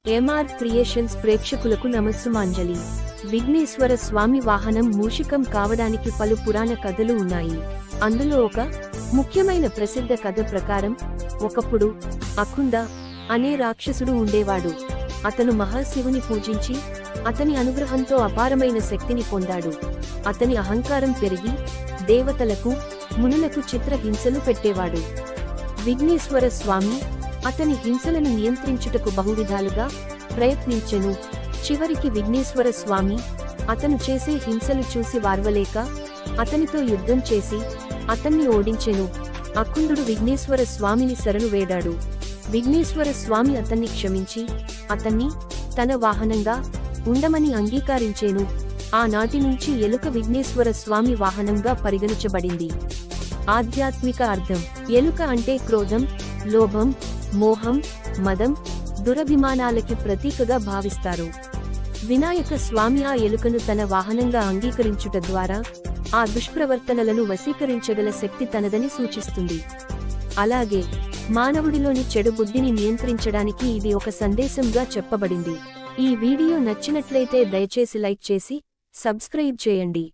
MR creations ప్రేక్షకులకు నమస్సుమాంజలి. విఘ్నేశ్వర స్వామి వాహనం మూషికం కావడానికి పలు పురాణ కథలు ఉన్నాయి. అందులో ఒక ముఖ్యమైన ప్రసిద్ధ కథ ప్రకారం ఒకప్పుడు అకుంద అనే రాక్షసుడు ఉండేవాడు. అతను మహాశివుని పూజించి అతని అనుగ్రహంతో అపారమైన శక్తిని పొందాడు. అతని అహంకారం పెరిగి దేవతలకు మునులకు చిత్రహింసలు పెట్టేవాడు. విఘ్నేశ్వర స్వామి అతని హింసలను నియంత్రించుటకు బహువిధాలుగా ప్రయత్నించెను. చివరికి విఘ్నేశ్వర స్వామి అతను చేసే హింసలు చూసి వార్వలేక అతనితో యుద్ధం చేసి అతన్ని ఓడించెను. అకుందుడు విఘ్నేశ్వర స్వామిని శరణు వేడాడు. విఘ్నేశ్వర స్వామి అతన్ని క్షమించి అతన్ని తన వాహనంగా ఉండమని అంగీకరించేను. ఆనాటి నుంచి ఎలుక విఘ్నేశ్వర స్వామి వాహనంగా పరిగణించబడింది. ఆధ్యాత్మిక అర్థం: ఎలుక అంటే క్రోధం, లోభం, మోహం, మదం, దురభిమానాలకి ప్రతీకగా భావిస్తారు. వినాయక స్వామి ఆ ఎలుకను తన వాహనంగా అంగీకరించుట ద్వారా ఆ దుష్ప్రవర్తనలను వశీకరించగల శక్తి తనదని సూచిస్తుంది. అలాగే మానవుడిలోని చెడు బుద్ధిని నియంత్రించడానికి ఇది ఒక సందేశంగా చెప్పబడింది. ఈ వీడియో నచ్చినట్లయితే దయచేసి లైక్ చేసి సబ్స్క్రైబ్ చేయండి.